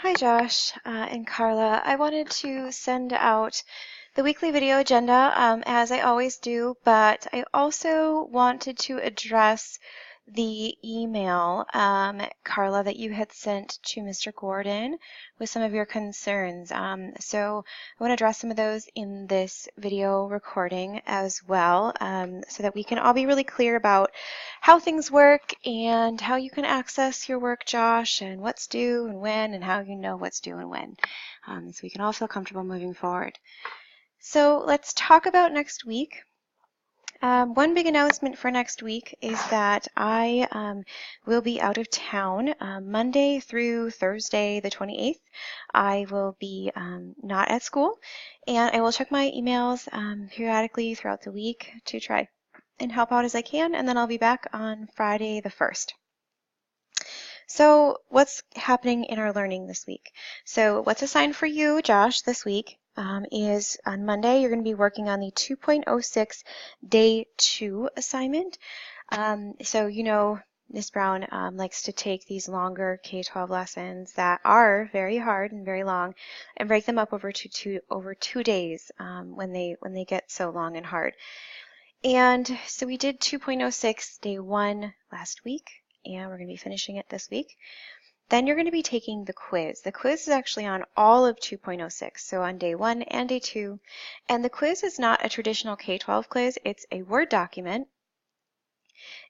Hi Josh and Carla. I wanted to send out the weekly video agenda as I always do, but I also wanted to address the email, Carla, that you had sent to Mr. Gordon with some of your concerns. So I want to address some of those in this video recording as well, so that we can all be really clear about how things work and how you can access your work, Josh, and what's due and when, and how you know what's due and when, so we can all feel comfortable moving forward. So let's talk about next week. One big announcement for next week is that I will be out of town Monday through Thursday the 28th. I will be not at school, and I will check my emails periodically throughout the week to try and help out as I can, and then I'll be back on Friday the 1st. So what's happening in our learning this week? So what's assigned for you, Josh, this week is on Monday, you're going to be working on the 2.06 Day 2 assignment. So you know Ms. Brown likes to take these longer K-12 lessons that are very hard and very long and break them up over two days when they get so long and hard. And so we did 2.06 Day 1 last week, and we're going to be finishing it this week. Then you're going to be taking the quiz. The quiz is actually on all of 2.06, so on Day 1 and Day 2. And the quiz is not a traditional K-12 quiz, it's a Word document.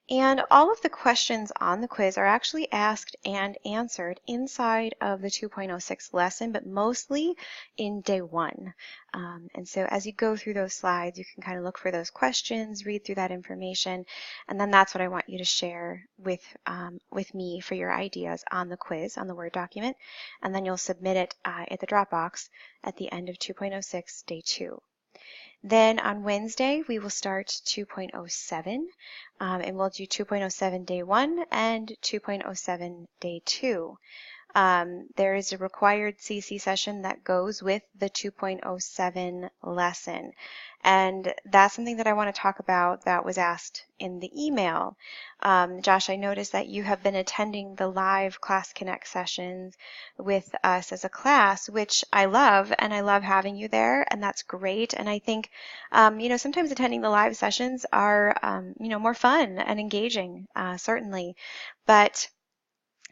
And all of the questions on the quiz are actually asked and answered inside of the 2.06 lesson, but mostly in Day 1. And so as you go through those slides, you can kind of look for those questions, read through that information, and then that's what I want you to share with me for your ideas on the quiz, on the Word document, and then you'll submit it at the Dropbox at the end of 2.06 Day 2. Then on Wednesday, we will start 2.07, and we'll do 2.07 Day 1 and 2.07 Day 2. There is a required CC session that goes with the 2.07 lesson. And that's something that I want to talk about that was asked in the email. Josh, I noticed that you have been attending the live Class Connect sessions with us as a class, which I love, and I love having you there, and that's great. And I think, sometimes attending the live sessions are, more fun and engaging, certainly. But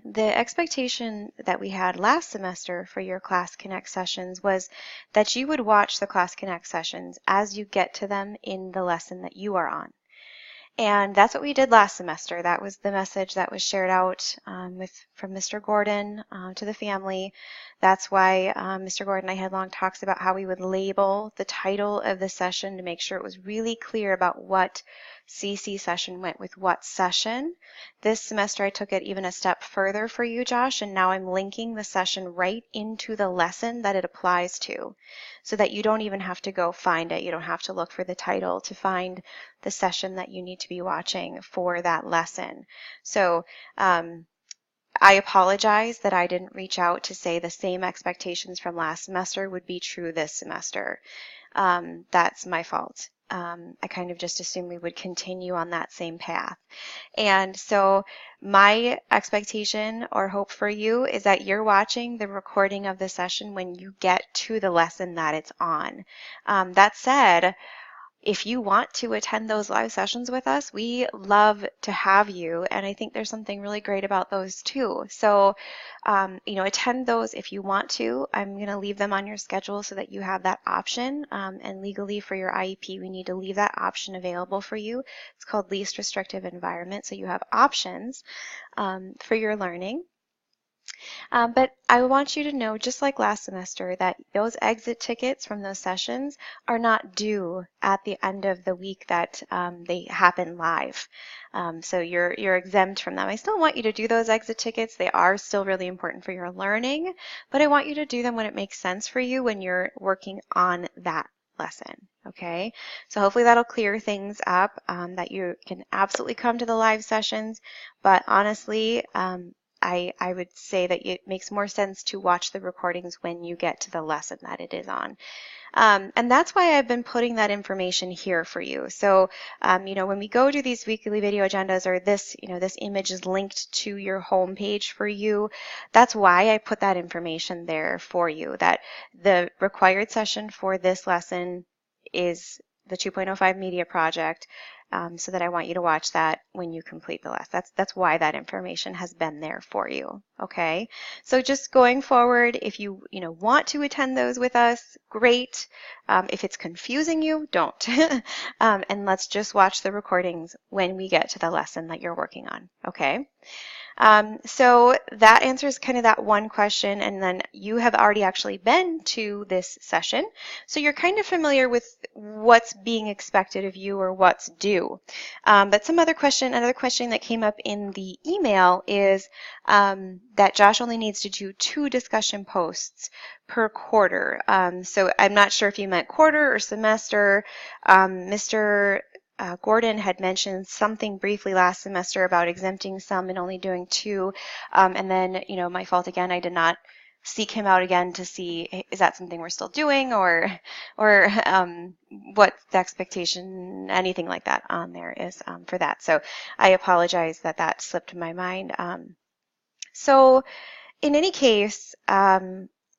the expectation that we had last semester for your Class Connect sessions was that you would watch the Class Connect sessions as you get to them in the lesson that you are on. And that's what we did last semester. That was the message that was shared out from Mr. Gordon to the family. That's why Mr. Gordon and I had long talks about how we would label the title of the session to make sure it was really clear about what CC session went with what session. This semester I took it even a step further for you, Josh, and now I'm linking the session right into the lesson that it applies to, so that you don't even have to go find it. You don't have to look for the title to find the session that you need to be watching for that lesson. So I apologize that I didn't reach out to say the same expectations from last semester would be true this semester. That's my fault. I kind of just assumed we would continue on that same path. And so my expectation or hope for you is that you're watching the recording of the session when you get to the lesson that it's on. That said, if you want to attend those live sessions with us, we love to have you, and I think there's something really great about those too. So, attend those if you want to. I'm going to leave them on your schedule so that you have that option, and legally for your IEP, we need to leave that option available for you. It's called least restrictive environment, so you have options for your learning. But I want you to know, just like last semester, that those exit tickets from those sessions are not due at the end of the week that they happen live. So you're exempt from them. I still want you to do those exit tickets. They are still really important for your learning, but I want you to do them when it makes sense for you when you're working on that lesson. Okay, so hopefully that'll clear things up, that you can absolutely come to the live sessions, but honestly, I would say that it makes more sense to watch the recordings when you get to the lesson that it is on. And that's why I've been putting that information here for you. So, when we go to these weekly video agendas, or this, this image is linked to your home page for you, that's why I put that information there for you, that the required session for this lesson is the 2.05 media project, so that I want you to watch that when you complete the lesson. That's why that information has been there for you. Okay, so just going forward, if you want to attend those with us, great. If it's confusing you, don't. And let's just watch the recordings when we get to the lesson that you're working on. Okay. So that answers kind of that one question, and then you have already actually been to this session, so you're kind of familiar with what's being expected of you or what's due. But another question that came up in the email is that Josh only needs to do 2 discussion posts per quarter. So I'm not sure if you meant quarter or semester. Mr. Gordon had mentioned something briefly last semester about exempting some and only doing 2. And then, my fault again, I did not seek him out again to see, is that something we're still doing, or what the expectation, anything like that on there is for that. So I apologize that slipped my mind. So in any case,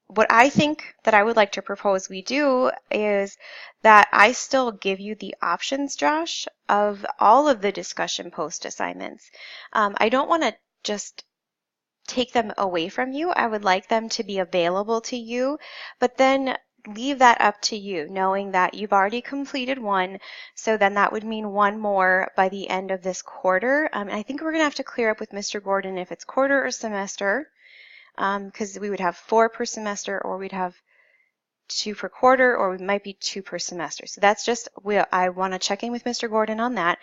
what I think that I would like to propose we do is that I still give you the options, Josh, of all of the discussion post assignments. I don't want to just take them away from you. I would like them to be available to you, but then leave that up to you, knowing that you've already completed 1, so then that would mean 1 more by the end of this quarter. And I think we're going to have to clear up with Mr. Gordon if it's quarter or semester, because we would have 4 per semester, or we'd have 2 per quarter, or we might be 2 per semester. So that's just, I want to check in with Mr. Gordon on that.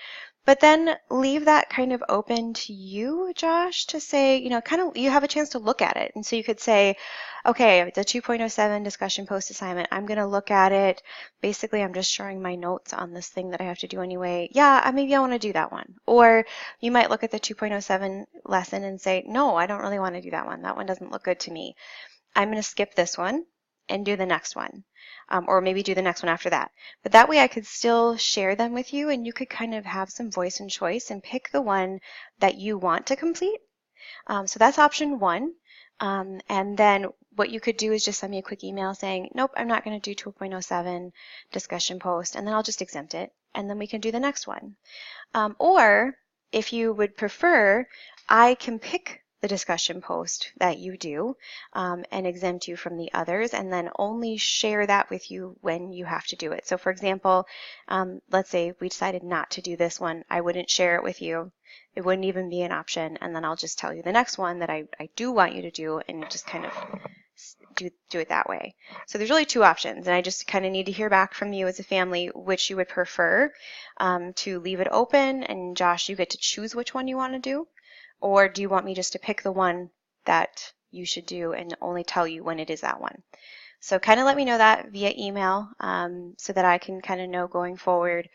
But then leave that kind of open to you, Josh, to say, you have a chance to look at it. And so you could say, okay, the 2.07 discussion post assignment, I'm going to look at it. Basically, I'm just showing my notes on this thing that I have to do anyway. Yeah, maybe I want to do that one. Or you might look at the 2.07 lesson and say, no, I don't really want to do that one. That one doesn't look good to me. I'm going to skip this one and do the next one, or maybe do the next one after that. But that way I could still share them with you, and you could kind of have some voice and choice and pick the one that you want to complete. So that's option 1. And then what you could do is just send me a quick email saying, nope, I'm not going to do 2.07 discussion post, and then I'll just exempt it, and then we can do the next one. Or if you would prefer, I can pick the discussion post that you do and exempt you from the others, and then only share that with you when you have to do it. So for example, let's say we decided not to do this one. I wouldn't share it with you. It wouldn't even be an option, and then I'll just tell you the next one that I do want you to do, and just kind of do it that way. So there's really 2 options, and I just kind of need to hear back from you as a family which you would prefer, to leave it open, and Josh, you get to choose which one you want to do, or do you want me just to pick the one that you should do and only tell you when it is that one? So kind of let me know that via email, so that I can kind of know going forward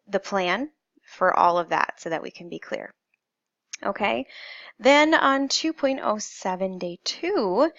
the plan for all of that, so that we can be clear. Okay, then on 2.07 day 2,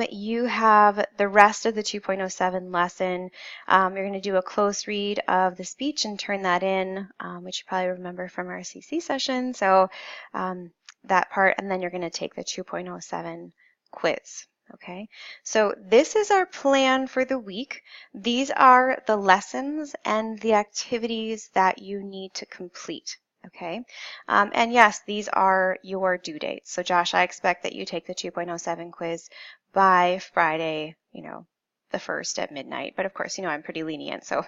you have the rest of the 2.07 lesson. You're going to do a close read of the speech and turn that in, which you probably remember from our CC session. So that part, and then you're going to take the 2.07 quiz. Okay, so this is our plan for the week. These are the lessons and the activities that you need to complete. Okay, and yes, these are your due dates. So Josh, I expect that you take the 2.07 quiz by Friday, the 1st at midnight. But of course, I'm pretty lenient, so,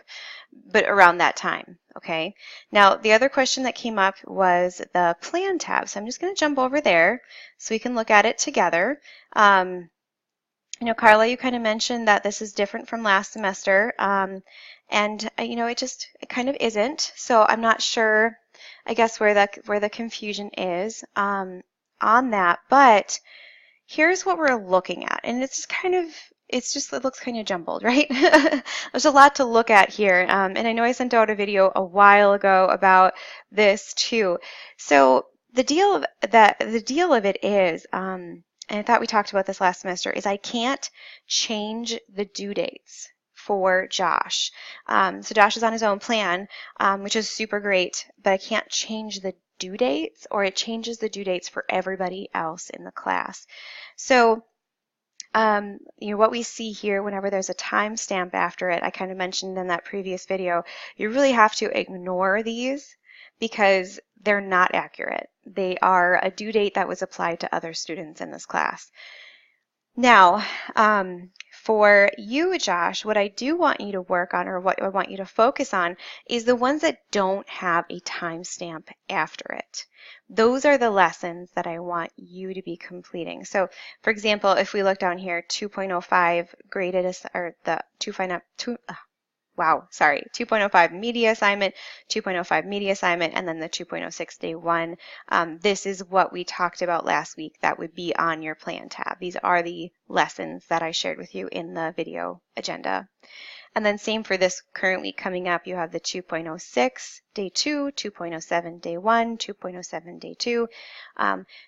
but around that time. Okay, now the other question that came up was the plan tab. So I'm just going to jump over there so we can look at it together. Carla, you kind of mentioned that this is different from last semester, and it kind of isn't. So I'm not sure, I guess, where the confusion is on that. But here's what we're looking at, and it looks kind of jumbled, right? There's a lot to look at here, and I know I sent out a video a while ago about this too. So the deal of it is, and I thought we talked about this last semester, is I can't change the due dates for Josh. So Josh is on his own plan, which is super great, but I can't change the due dates, or it changes the due dates for everybody else in the class. So what we see here, whenever there's a timestamp after it, I kind of mentioned in that previous video, you really have to ignore these because they're not accurate. They are a due date that was applied to other students in this class. Now, for you, Josh, what I do want you to work on, or what I want you to focus on, is the ones that don't have a timestamp after it. Those are the lessons that I want you to be completing. So, for example, if we look down here, 2.05 graded, or the 2.05 media assignment, 2.05 media assignment, and then the 2.06 day one. This is what we talked about last week that would be on your plan tab. These are the lessons that I shared with you in the video agenda. And then same for this current week coming up, you have the 2.06 day 2, 2.07 day 1, 2.07 day 2.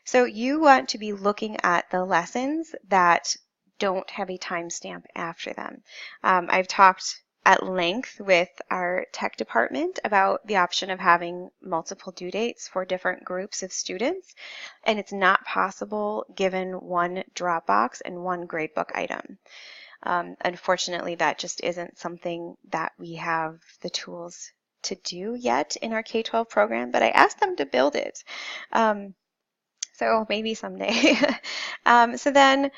So you want to be looking at the lessons that don't have a timestamp after them. I've talked at length with our tech department about the option of having multiple due dates for different groups of students, and it's not possible given one Dropbox and one gradebook item. Unfortunately, that just isn't something that we have the tools to do yet in our K-12 program, but I asked them to build it. So maybe someday. So then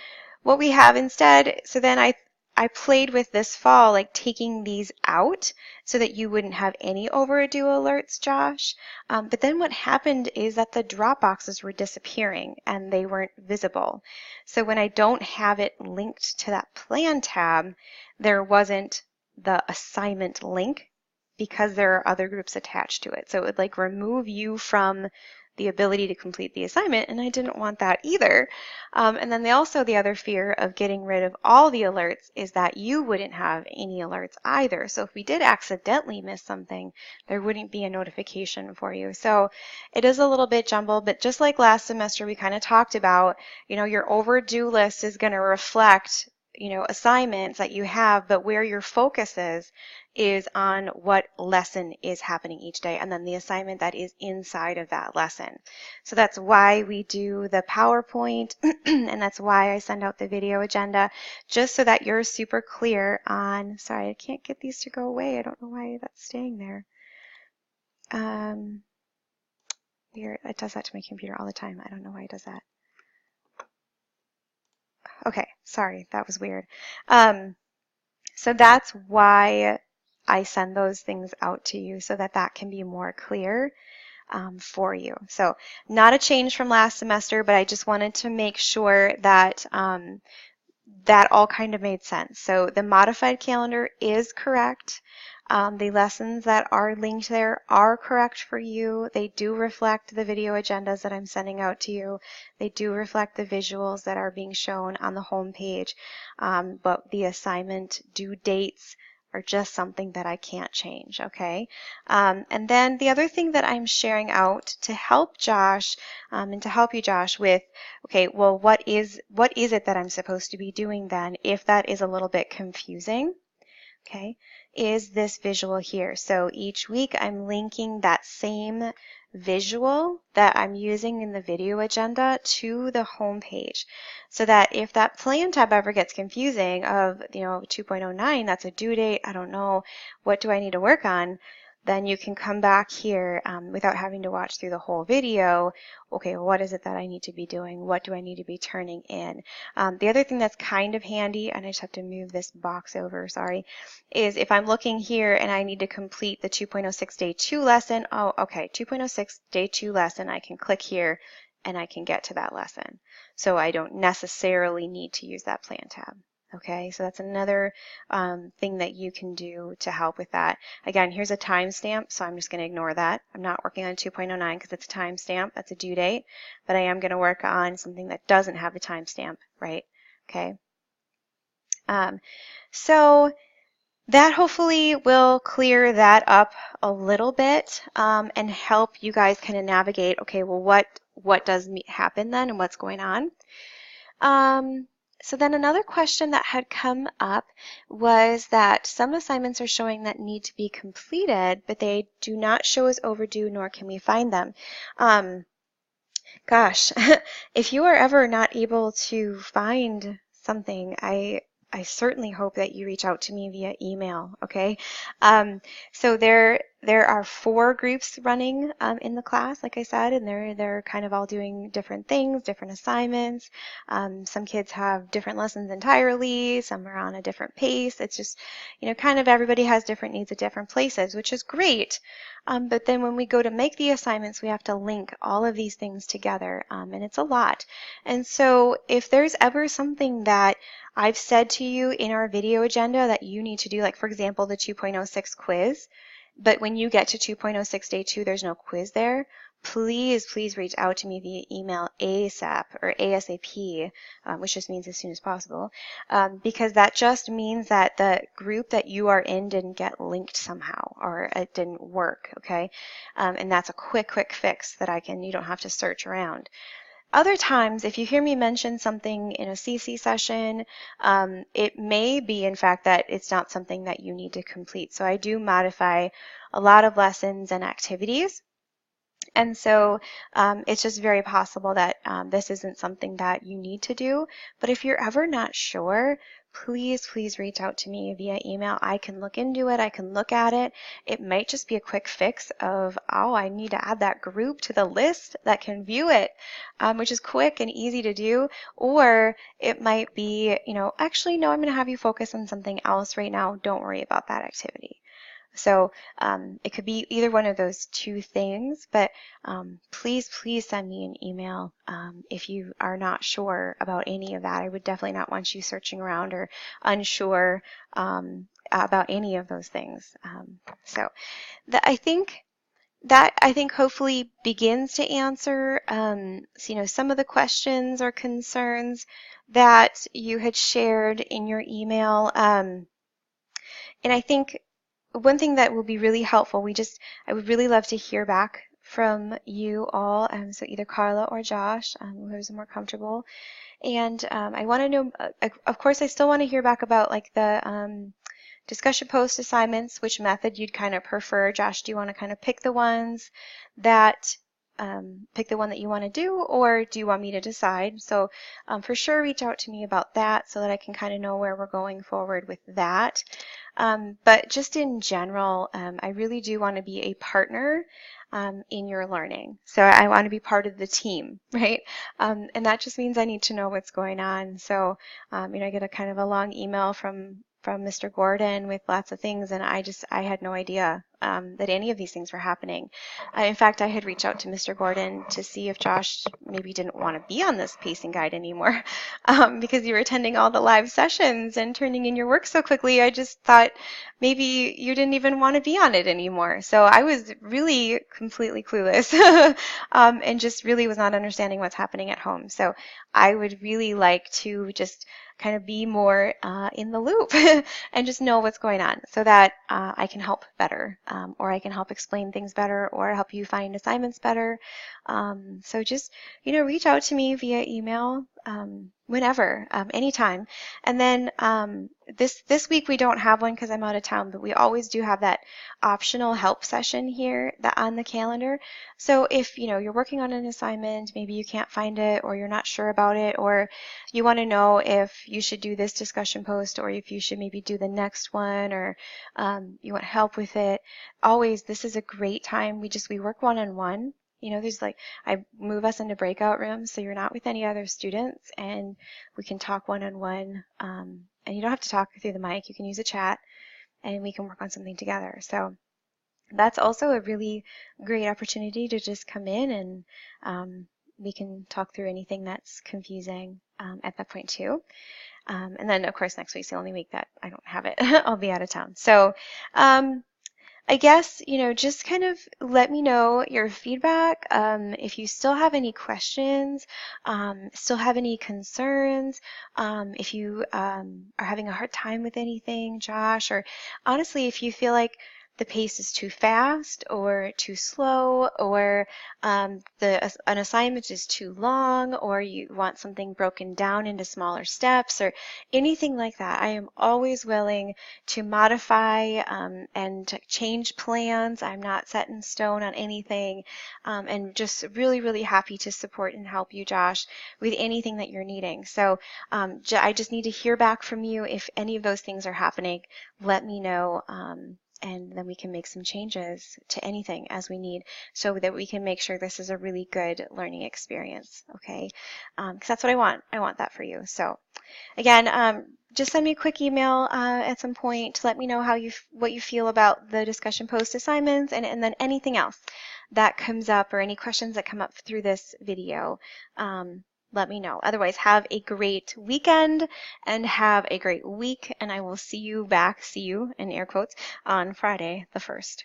what we have instead, so then I played with this fall, like taking these out so that you wouldn't have any overdue alerts, Josh. But then what happened is that the drop boxes were disappearing and they weren't visible. So when I don't have it linked to that plan tab, there wasn't the assignment link because there are other groups attached to it. So it would like remove you from the ability to complete the assignment, and I didn't want that either. And then the other fear of getting rid of all the alerts is that you wouldn't have any alerts either. So if we did accidentally miss something, there wouldn't be a notification for you. So it is a little bit jumbled, but just like last semester we kind of talked about, your overdue list is going to reflect assignments that you have, but where your focus is on what lesson is happening each day, and then the assignment that is inside of that lesson. So that's why we do the PowerPoint, and that's why I send out the video agenda, just so that you're super clear on, sorry, I can't get these to go away. I don't know why that's staying there. Weird. It does that to my computer all the time. I don't know why it does that. Okay, sorry, that was weird. So that's why I send those things out to you so that that can be more clear for you. So not a change from last semester, but I just wanted to make sure that that all kind of made sense. So the modified calendar is correct. The lessons that are linked there are correct for you. They do reflect the video agendas that I'm sending out to you. They do reflect the visuals that are being shown on the home page, but the assignment due dates are just something that I can't change, okay? And then the other thing that I'm sharing out to help Josh, and to help you, Josh, with, okay, well, what is it that I'm supposed to be doing then if that is a little bit confusing? Okay, is this visual here. So each week I'm linking that same visual that I'm using in the video agenda to the home page, so that if that plan tab ever gets confusing of 2.09, that's a due date, I don't know, what do I need to work on, then you can come back here without having to watch through the whole video. Okay, what is it that I need to be doing? What do I need to be turning in? The other thing that's kind of handy, and I just have to move this box over, sorry, is if I'm looking here and I need to complete the 2.06 day 2 lesson, oh, okay, 2.06 day 2 lesson, I can click here and I can get to that lesson. So I don't necessarily need to use that plan tab. Okay, so that's another thing that you can do to help with that. Again, here's a timestamp, so I'm just going to ignore that. I'm not working on 2.09 because it's a timestamp. That's a due date. But I am going to work on something that doesn't have a timestamp, right? Okay. So that hopefully will clear that up a little bit and help you guys kind of navigate, okay, well, what does happen then and what's going on? Um, so then another question that had come up was that some assignments are showing that need to be completed, but they do not show as overdue, nor can we find them. Um, Gosh, if you are ever not able to find something, I certainly hope that you reach out to me via email, okay? So there are 4 groups running in the class, like I said, and they're kind of all doing different things, different assignments. Some kids have different lessons entirely, some are on a different pace. It's just, kind of everybody has different needs at different places, which is great. But then when we go to make the assignments, we have to link all of these things together, and it's a lot. And so if there's ever something that I've said to you in our video agenda that you need to do, like for example, the 2.06 quiz, but when you get to 2.06 day 2, there's no quiz there, please reach out to me via email ASAP or ASAP, which just means as soon as possible, because that just means that the group that you are in didn't get linked somehow or it didn't work, okay? And that's a quick fix that you don't have to search around. Other times, if you hear me mention something in a CC session, it may be, in fact, that it's not something that you need to complete. So I do modify a lot of lessons and activities. And so it's just very possible that this isn't something that you need to do. But if you're ever not sure, please reach out to me via email. I can look into it. I can look at it. It might just be a quick fix of, oh, I need to add that group to the list that can view it, which is quick and easy to do. Or it might be, actually, no, I'm going to have you focus on something else right now. Don't worry about that activity. So it could be either one of those 2 things, but please send me an email if you are not sure about any of that. I would definitely not want you searching around or unsure about any of those things. So I think hopefully begins to answer some of the questions or concerns that you had shared in your email. And I think one thing that will be really helpful, I would really love to hear back from you all, so either Carla or Josh, whoever's more comfortable. And I want to know, of course, I still want to hear back about like the discussion post assignments, which method you'd kind of prefer. Josh, do you want to kind of pick the one that you want to do, or do you want me to decide? So for sure, reach out to me about that so that I can kind of know where we're going forward with that. But just in general, I really do want to be a partner in your learning. So I want to be part of the team, right? And that just means I need to know what's going on. So, I get a kind of a long email from Mr. Gordon with lots of things, and I had no idea that any of these things were happening. In fact, I had reached out to Mr. Gordon to see if Josh maybe didn't want to be on this pacing guide anymore because you were attending all the live sessions and turning in your work so quickly. I just thought maybe you didn't even want to be on it anymore. So I was really completely clueless and just really was not understanding what's happening at home. So I would really like to just kind of be more in the loop and just know what's going on so that I can help better or I can help explain things better or help you find assignments better. So just, reach out to me via email whenever, anytime. And then this week we don't have one because I'm out of town, but we always do have that optional help session here on the calendar. So if, you're working on an assignment, maybe you can't find it or you're not sure about it, or you want to know if you should do this discussion post or if you should maybe do the next one, or you want help with it, always, this is a great time. We work one-on-one. There's I move us into breakout rooms so you're not with any other students and we can talk one-on-one. And you don't have to talk through the mic. You can use a chat and we can work on something together. So that's also a really great opportunity to just come in and we can talk through anything that's confusing at that point too. And then, of course, next week's the only week that I don't have it. I'll be out of town. So I guess, just kind of let me know your feedback. If you still have any questions, still have any concerns, if you are having a hard time with anything, Josh, or honestly, if you feel like the pace is too fast or too slow, or an assignment is too long, or you want something broken down into smaller steps, or anything like that, I am always willing to modify and to change plans. I'm not set in stone on anything, and just really, really happy to support and help you, Josh, with anything that you're needing. So I just need to hear back from you. If any of those things are happening, let me know. And then we can make some changes to anything as we need so that we can make sure this is a really good learning experience, okay? Because that's what I want. I want that for you. So again, just send me a quick email at some point to let me know what you feel about the discussion post assignments, and then anything else that comes up or any questions that come up through this video. Let me know. Otherwise, have a great weekend and have a great week, and I will see you in air quotes, on Friday the 1st.